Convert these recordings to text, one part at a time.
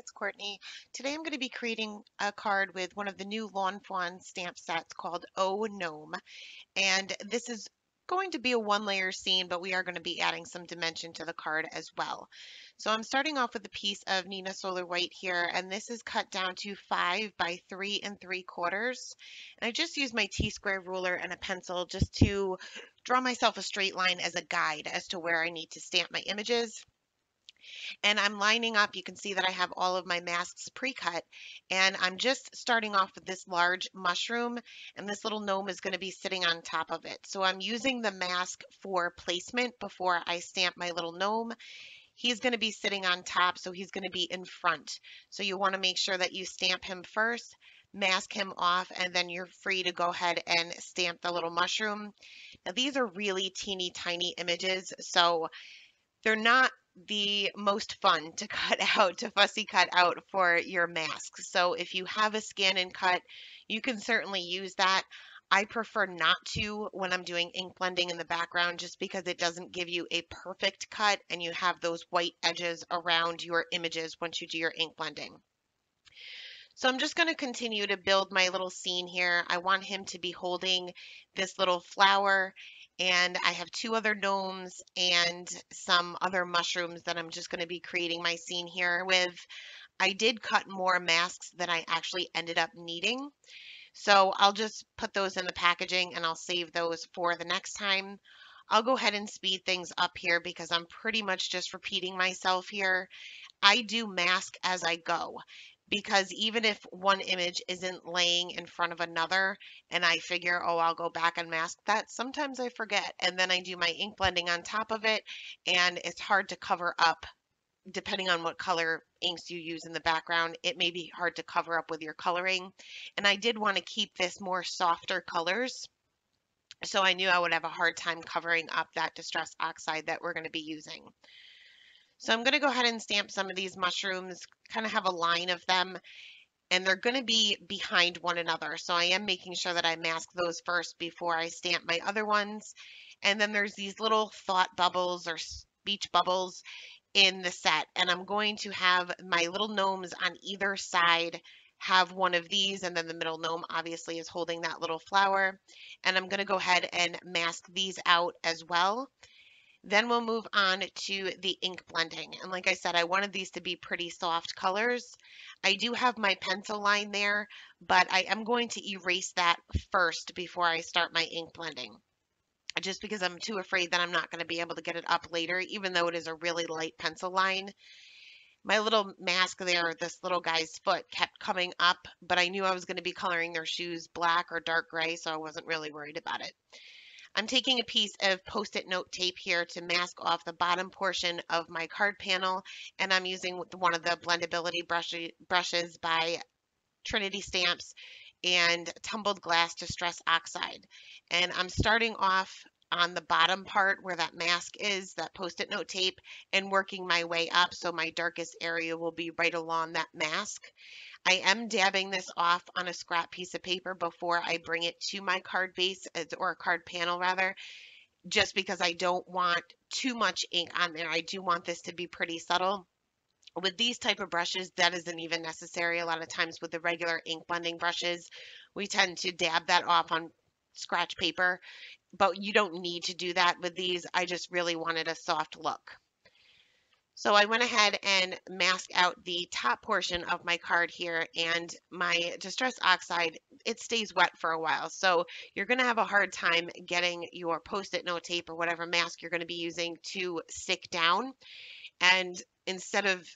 it's Courtney. Today I'm going to be creating a card with one of the new Lawn Fawn stamp sets called Oh Gnome. And this is going to be a one-layer scene, but we are going to be adding some dimension to the card as well. So I'm starting off with a piece of Nina Solar White here, and this is cut down to 5 by 3 3/4. And I just use my T-square ruler and a pencil just to draw myself a straight line as a guide as to where I need to stamp my images. And I'm lining up. You can see that I have all of my masks pre-cut, and I'm just starting off with this large mushroom, and this little gnome is going to be sitting on top of it. So I'm using the mask for placement before I stamp my little gnome. He's going to be sitting on top, so he's going to be in front. So you want to make sure that you stamp him first, mask him off, and then you're free to go ahead and stamp the little mushroom. Now these are really teeny tiny images, so they're not the most fun to cut out, to fussy cut out for your masks. So if you have a scan and cut, you can certainly use that. I prefer not to when I'm doing ink blending in the background just because it doesn't give you a perfect cut and you have those white edges around your images once you do your ink blending. So I'm just going to continue to build my little scene here. I want him to be holding this little flower, and I have two other gnomes and some other mushrooms that I'm just going to be creating my scene here with. I did cut more masks than I actually ended up needing. So I'll just put those in the packaging and I'll save those for the next time. I'll go ahead and speed things up here because I'm pretty much just repeating myself here. I do mask as I go because even if one image isn't laying in front of another and I figure, oh, I'll go back and mask that, sometimes I forget. And then I do my ink blending on top of it, and it's hard to cover up depending on what color inks you use in the background. It may be hard to cover up with your coloring. And I did want to keep this more softer colors. So I knew I would have a hard time covering up that distress oxide that we're going to be using. So I'm going to go ahead and stamp some of these mushrooms, kind of have a line of them, and they're going to be behind one another. So I am making sure that I mask those first before I stamp my other ones. And then there's these little thought bubbles or speech bubbles in the set. And I'm going to have my little gnomes on either side have one of these, and then the middle gnome obviously is holding that little flower. And I'm going to go ahead and mask these out as well. Then we'll move on to the ink blending. And like I said, I wanted these to be pretty soft colors. I do have my pencil line there, but I am going to erase that first before I start my ink blending, just because I'm too afraid that I'm not going to be able to get it up later, even though it is a really light pencil line. My little mask there, this little guy's foot, kept coming up, but I knew I was going to be coloring their shoes black or dark gray, so I wasn't really worried about it. I'm taking a piece of Post-it note tape here to mask off the bottom portion of my card panel, and I'm using one of the blendability brushes by Trinity Stamps and Tumbled Glass Distress Oxide. And I'm starting off on the bottom part where that mask is, that Post-it note tape, and working my way up so my darkest area will be right along that mask. I am dabbing this off on a scrap piece of paper before I bring it to my card base, or card panel rather, just because I don't want too much ink on there. I do want this to be pretty subtle. With these type of brushes, that isn't even necessary. A lot of times with the regular ink blending brushes, we tend to dab that off on scratch paper, but you don't need to do that with these. I just really wanted a soft look. So I went ahead and masked out the top portion of my card here, and my Distress Oxide, it stays wet for a while. So you're going to have a hard time getting your Post-it note tape or whatever mask you're going to be using to stick down. And instead of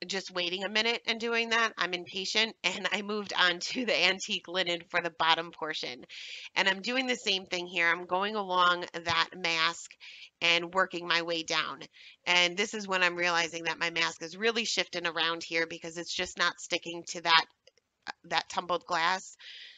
just waiting a minute and doing that, I'm impatient and I moved on to the antique linen for the bottom portion. And I'm doing the same thing here. I'm going along that mask and working my way down. And this is when I'm realizing that my mask is really shifting around here because it's just not sticking to that tumbled glass.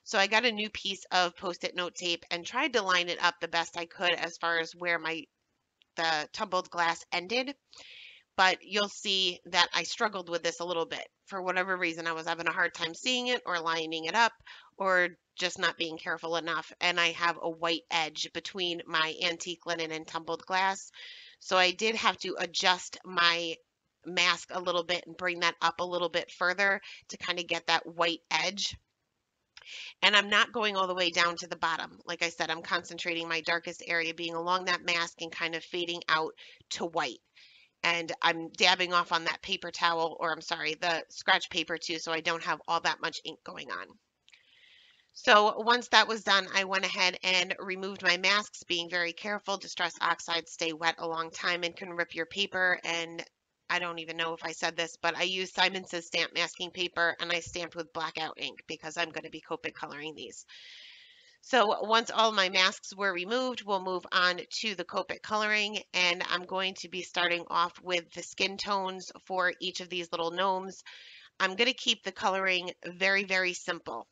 So I got a new piece of Post-it note tape and tried to line it up the best I could as far as where the tumbled glass ended. But you'll see that I struggled with this a little bit. For whatever reason, I was having a hard time seeing it or lining it up or just not being careful enough. And I have a white edge between my antique linen and tumbled glass. So I did have to adjust my mask a little bit and bring that up a little bit further to kind of get that white edge. And I'm not going all the way down to the bottom. Like I said, I'm concentrating my darkest area being along that mask and kind of fading out to white. And I'm dabbing off on that paper towel, or I'm sorry, the scratch paper too, so I don't have all that much ink going on. So once that was done, I went ahead and removed my masks, being very careful. Distress oxides stay wet a long time and can rip your paper. And I don't even know if I said this, but I used Simon Says stamp masking paper, and I stamped with blackout ink because I'm going to be Copic coloring these. So once all my masks were removed, we'll move on to the Copic coloring, and I'm going to be starting off with the skin tones for each of these little gnomes. I'm going to keep the coloring very, very simple.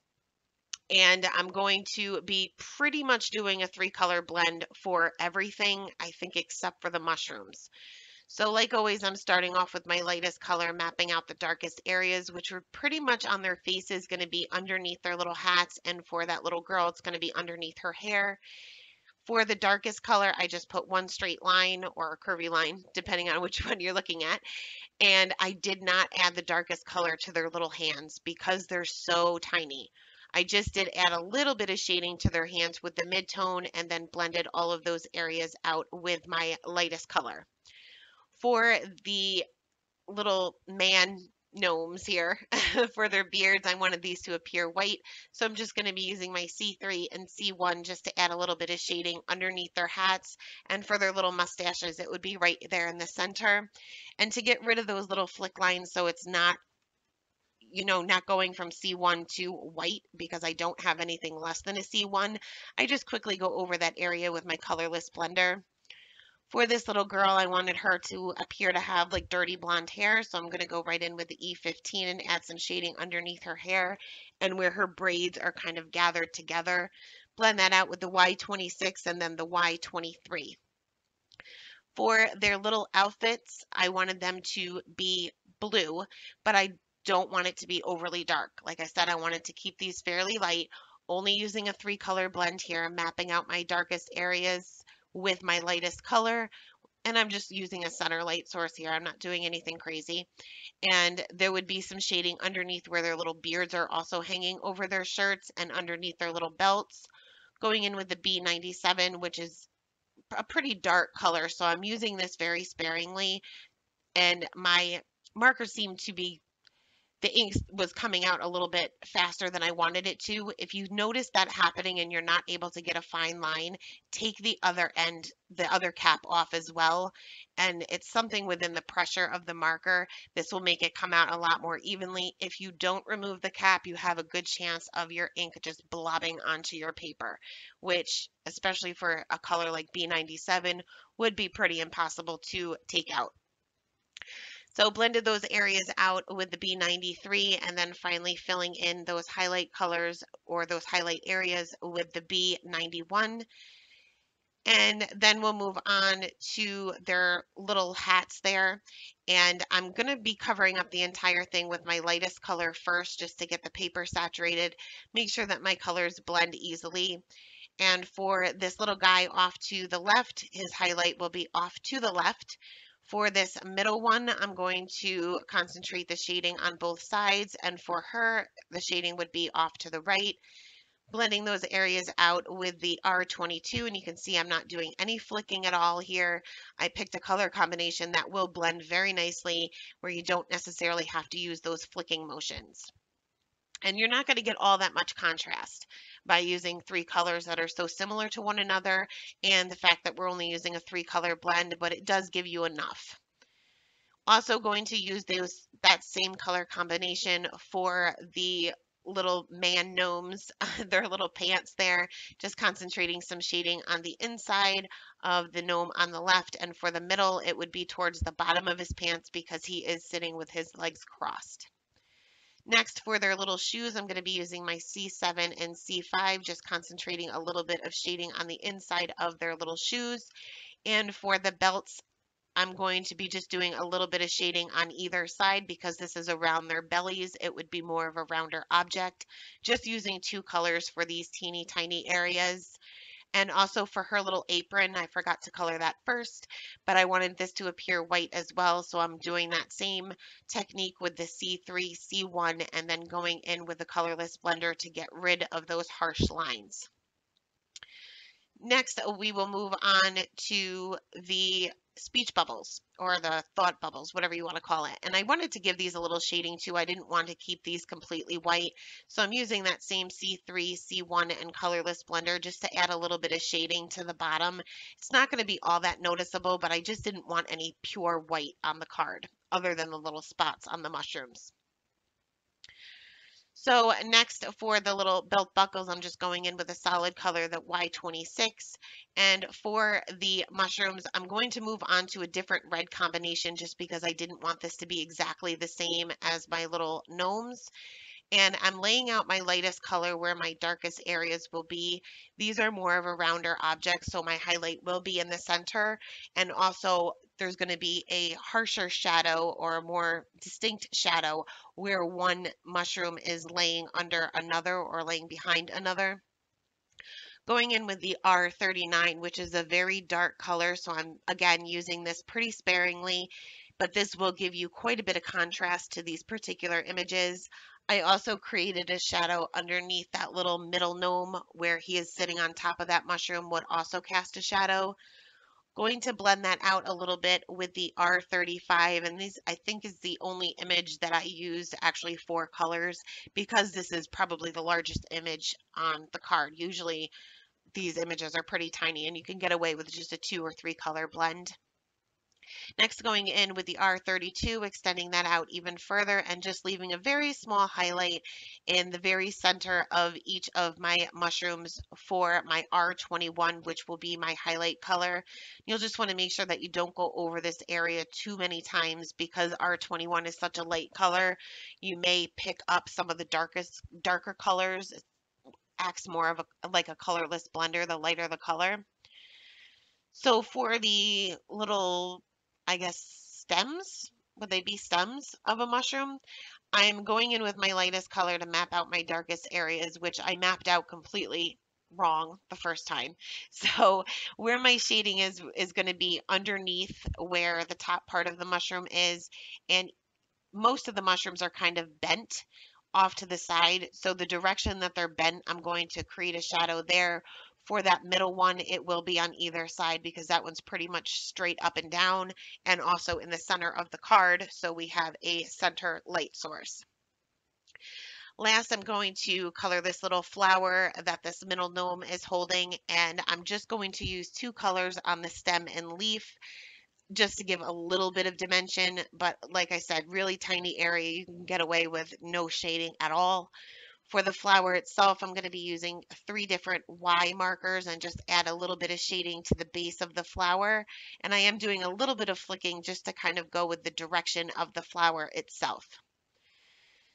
And I'm going to be pretty much doing a 3-color blend for everything, I think, except for the mushrooms. So like always, I'm starting off with my lightest color, mapping out the darkest areas, which were pretty much on their faces, going to be underneath their little hats. And for that little girl, it's going to be underneath her hair. For the darkest color, I just put one straight line or a curvy line, depending on which one you're looking at. And I did not add the darkest color to their little hands because they're so tiny. I just did add a little bit of shading to their hands with the mid-tone and then blended all of those areas out with my lightest color. For the little man gnomes here, for their beards, I wanted these to appear white. So I'm just going to be using my C3 and C1 just to add a little bit of shading underneath their hats. And for their little mustaches, it would be right there in the center. And to get rid of those little flick lines so it's not, not going from C1 to white, because I don't have anything less than a C1, I just quickly go over that area with my colorless blender. For this little girl, I wanted her to appear to have like dirty blonde hair, so I'm going to go right in with the E15 and add some shading underneath her hair and where her braids are kind of gathered together. Blend that out with the Y26 and then the Y23. For their little outfits, I wanted them to be blue, but I don't want it to be overly dark. Like I said, I wanted to keep these fairly light, only using a 3-color blend here, mapping out my darkest areas with my lightest color. And I'm just using a center light source here. I'm not doing anything crazy. And there would be some shading underneath where their little beards are also hanging over their shirts and underneath their little belts. Going in with the B97, which is a pretty dark color, so I'm using this very sparingly. And my marker seemed to be, the ink was coming out a little bit faster than I wanted it to. If you notice that happening and you're not able to get a fine line, take the other end, the other cap off as well. And it's something within the pressure of the marker. This will make it come out a lot more evenly. If you don't remove the cap, you have a good chance of your ink just blobbing onto your paper, which, especially for a color like B97, would be pretty impossible to take out. So blended those areas out with the B93 and then finally filling in those highlight colors or those highlight areas with the B91. And then we'll move on to their little hats there. And I'm going to be covering up the entire thing with my lightest color first just to get the paper saturated. Make sure that my colors blend easily. And for this little guy off to the left, his highlight will be off to the left. For this middle one, I'm going to concentrate the shading on both sides, and for her, the shading would be off to the right. Blending those areas out with the R22, and you can see I'm not doing any flicking at all here. I picked a color combination that will blend very nicely where you don't necessarily have to use those flicking motions. And you're not going to get all that much contrast by using 3 colors that are so similar to one another, and the fact that we're only using a 3-color blend, but it does give you enough. Also going to use that same color combination for the little man gnomes, their little pants there, just concentrating some shading on the inside of the gnome on the left, and for the middle, it would be towards the bottom of his pants because he is sitting with his legs crossed. Next, for their little shoes, I'm going to be using my C7 and C5, just concentrating a little bit of shading on the inside of their little shoes. And for the belts, I'm going to be just doing a little bit of shading on either side because this is around their bellies. It would be more of a rounder object. Just using 2 colors for these teeny tiny areas. And also for her little apron, I forgot to color that first, but I wanted this to appear white as well. So I'm doing that same technique with the C3, C1, and then going in with the colorless blender to get rid of those harsh lines. Next, we will move on to the speech bubbles or the thought bubbles, whatever you want to call it. And I wanted to give these a little shading too. I didn't want to keep these completely white. So I'm using that same C3, C1, and colorless blender just to add a little bit of shading to the bottom. It's not going to be all that noticeable, but I just didn't want any pure white on the card other than the little spots on the mushrooms. So next for the little belt buckles, I'm just going in with a solid color, the Y26. And for the mushrooms, I'm going to move on to a different red combination just because I didn't want this to be exactly the same as my little gnomes. And I'm laying out my lightest color where my darkest areas will be. These are more of a rounder object, so my highlight will be in the center. And also there's going to be a harsher shadow or a more distinct shadow where one mushroom is laying under another or laying behind another. Going in with the R39, which is a very dark color, so I'm again using this pretty sparingly, but this will give you quite a bit of contrast to these particular images. I also created a shadow underneath that little middle gnome where he is sitting on top of that mushroom would also cast a shadow. Going to blend that out a little bit with the R35, and this I think is the only image that I used actually for colors because this is probably the largest image on the card. Usually these images are pretty tiny and you can get away with just a 2 or 3 color blend. Next, going in with the R32, extending that out even further and just leaving a very small highlight in the very center of each of my mushrooms for my R21, which will be my highlight color. You'll just want to make sure that you don't go over this area too many times because R21 is such a light color. You may pick up some of the darker colors. It acts more of like a colorless blender, the lighter the color. So for the little, I guess, stems, would they be stems of a mushroom? I'm going in with my lightest color to map out my darkest areas, which I mapped out completely wrong the first time. So where my shading is going to be underneath where the top part of the mushroom is, and most of the mushrooms are kind of bent off to the side. So the direction that they're bent, I'm going to create a shadow there. For that middle one, it will be on either side because that one's pretty much straight up and down and also in the center of the card. So we have a center light source. Last, I'm going to color this little flower that this middle gnome is holding, and I'm just going to use 2 colors on the stem and leaf just to give a little bit of dimension, but like I said, really tiny area. You can get away with no shading at all. For the flower itself, I'm going to be using 3 different Y markers and just add a little bit of shading to the base of the flower. And I am doing a little bit of flicking just to kind of go with the direction of the flower itself.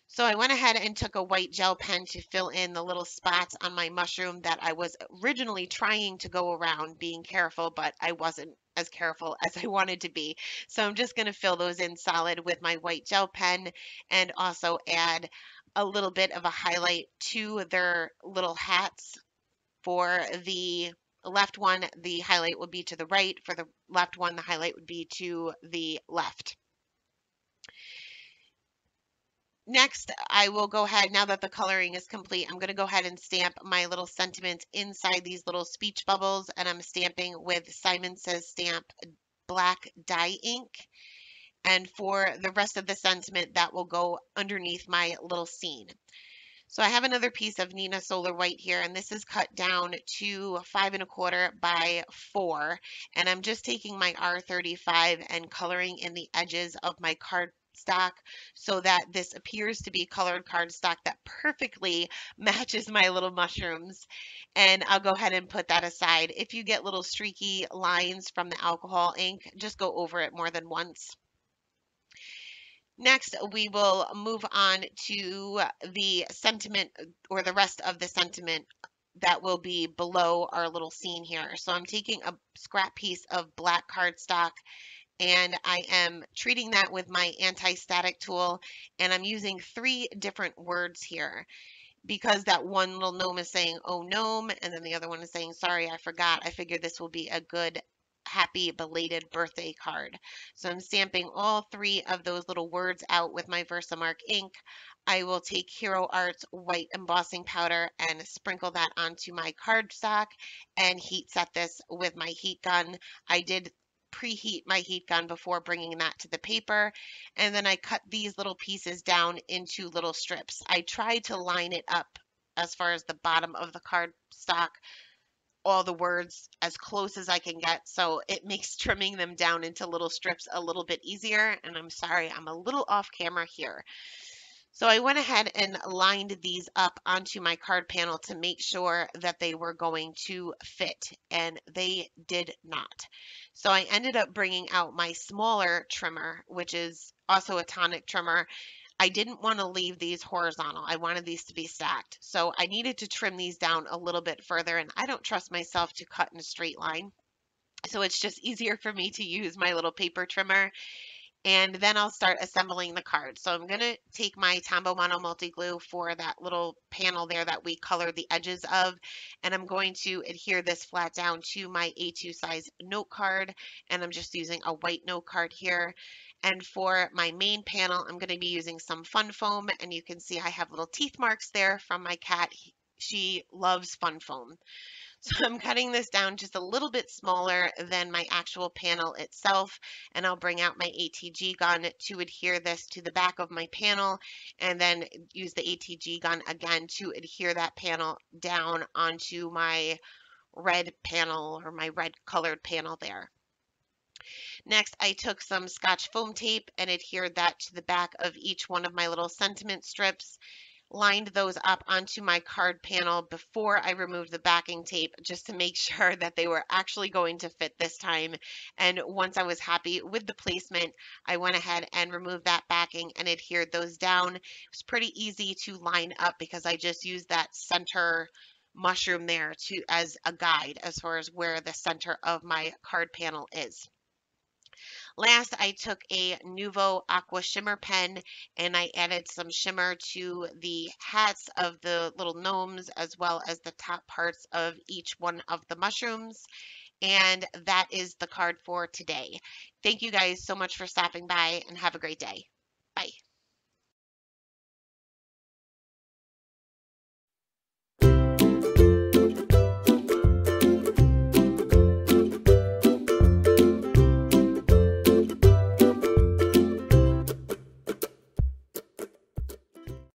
So I went ahead and took a white gel pen to fill in the little spots on my mushroom that I was originally trying to go around being careful, but I wasn't as careful as I wanted to be. So I'm just going to fill those in solid with my white gel pen and also add a little bit of a highlight to their little hats. For the left one, the highlight would be to the right. For the left one, the highlight would be to the left. Next, I will go ahead, now that the coloring is complete, I'm going to go ahead and stamp my little sentiments inside these little speech bubbles, and I'm stamping with Simon Says Stamp black dye ink. And for the rest of the sentiment, that will go underneath my little scene. So I have another piece of Nina Solar White here, and this is cut down to 5 1/4 by 4. And I'm just taking my R35 and coloring in the edges of my cardstock so that this appears to be colored cardstock that perfectly matches my little mushrooms. And I'll go ahead and put that aside. If you get little streaky lines from the alcohol ink, just go over it more than once. Next, we will move on to the sentiment or the rest of the sentiment that will be below our little scene here. So I'm taking a scrap piece of black cardstock and I am treating that with my anti-static tool, and I'm using 3 different words here. because that one little gnome is saying, "Oh, gnome," and then the other one is saying, "Sorry, I forgot." I figured this will be a good, happy belated birthday card. So I'm stamping all three of those little words out with my Versamark ink. I will take Hero Arts white embossing powder and sprinkle that onto my cardstock and heat set this with my heat gun. I did preheat my heat gun before bringing that to the paper, and then I cut these little pieces down into little strips. I tried to line it up as far as the bottom of the cardstock, all the words as close as I can get, so it makes trimming them down into little strips a little bit easier. And I'm sorry, I'm a little off camera here. So I went ahead and lined these up onto my card panel to make sure that they were going to fit, and they did not. So I ended up bringing out my smaller trimmer, which is also a tonic trimmer. I didn't want to leave these horizontal. I wanted these to be stacked. So I needed to trim these down a little bit further, and I don't trust myself to cut in a straight line. So it's just easier for me to use my little paper trimmer, and then I'll start assembling the card. So I'm going to take my Tombow Mono Multi Glue for that little panel there that we colored the edges of, and I'm going to adhere this flat down to my A2 size note card, and I'm just using a white note card here. And for my main panel, I'm going to be using some Fun Foam, and you can see I have little teeth marks there from my cat. She loves Fun Foam. So I'm cutting this down just a little bit smaller than my actual panel itself, and I'll bring out my ATG gun to adhere this to the back of my panel, and then use the ATG gun again to adhere that panel down onto my red panel, or my red colored panel there. Next, I took some Scotch foam tape and adhered that to the back of each one of my little sentiment strips, lined those up onto my card panel before I removed the backing tape, just to make sure that they were actually going to fit this time. And once I was happy with the placement, I went ahead and removed that backing and adhered those down. It was pretty easy to line up because I just used that center mushroom there to as a guide as far as where the center of my card panel is. Last, I took a Nuvo Aqua Shimmer pen and I added some shimmer to the hats of the little gnomes, as well as the top parts of each one of the mushrooms. And that is the card for today. Thank you guys so much for stopping by, and have a great day. Bye.